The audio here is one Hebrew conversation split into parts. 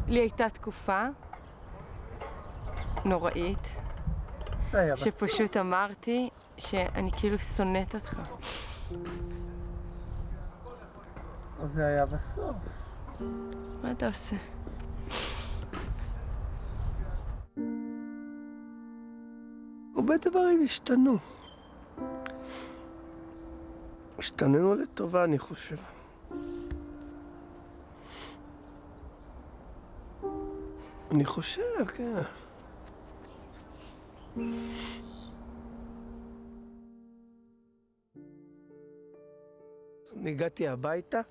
לי הייתה תקופה נוראית, שפשוט אמרתי שאני כאילו שונאת אותך. זה היה בסוף. מה אתה עושה? הרבה דברים השתנו. השתננו לטובה, אני חושב. אני חושב, כן. אני הגעתי הביתה,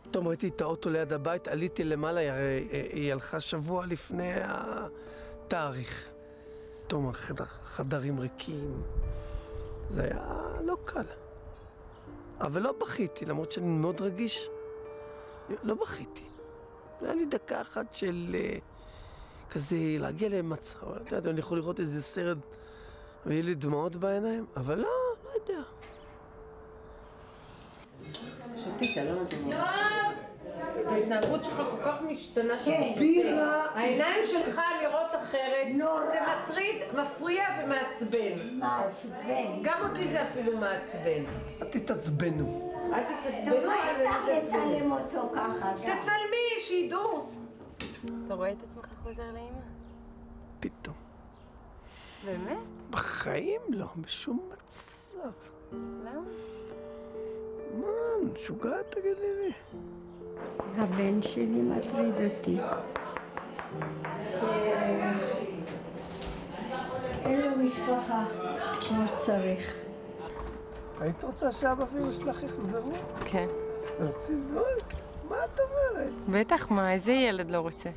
פתאום ראיתי את האוטו ליד הבית, עליתי למעלה, היא הלכה שבוע לפני התאריך. פתאום החדרים ריקים, זה היה לא קל. אבל לא בכיתי, למרות שאני מאוד רגיש, לא בכיתי. היה לי דקה אחת של כזה להגיע למצב, אתה יודע, אני יכול לראות איזה סרט ויהיה לי דמעות בעיניים, אבל לא יודע. שתית, לא נותן. ההתנהגות שלך כל כך משתנה. כן. בירה. העיניים שלך לראות אחרת. זה מטריד, מפריע ומעצבן. מעצבן. גם אותי זה אפילו מעצבן. אל תתעצבנו. אל תתעצבנו. מה אפשר לצלם אותו ככה? תצלמי, שידעו. אתה רואה את עצמך חוזר לאמא? פתאום. באמת? בחיים לא, בשום מצב. למה? מה, משוגעת תגידי לי. הבן שלי מטריד אותי. שאין לו משפחה כמו שצריך. היית רוצה שאבא ואמא שלך יחזרו? כן. רצינות? מה את אומרת? בטח, מה? איזה ילד לא רוצה?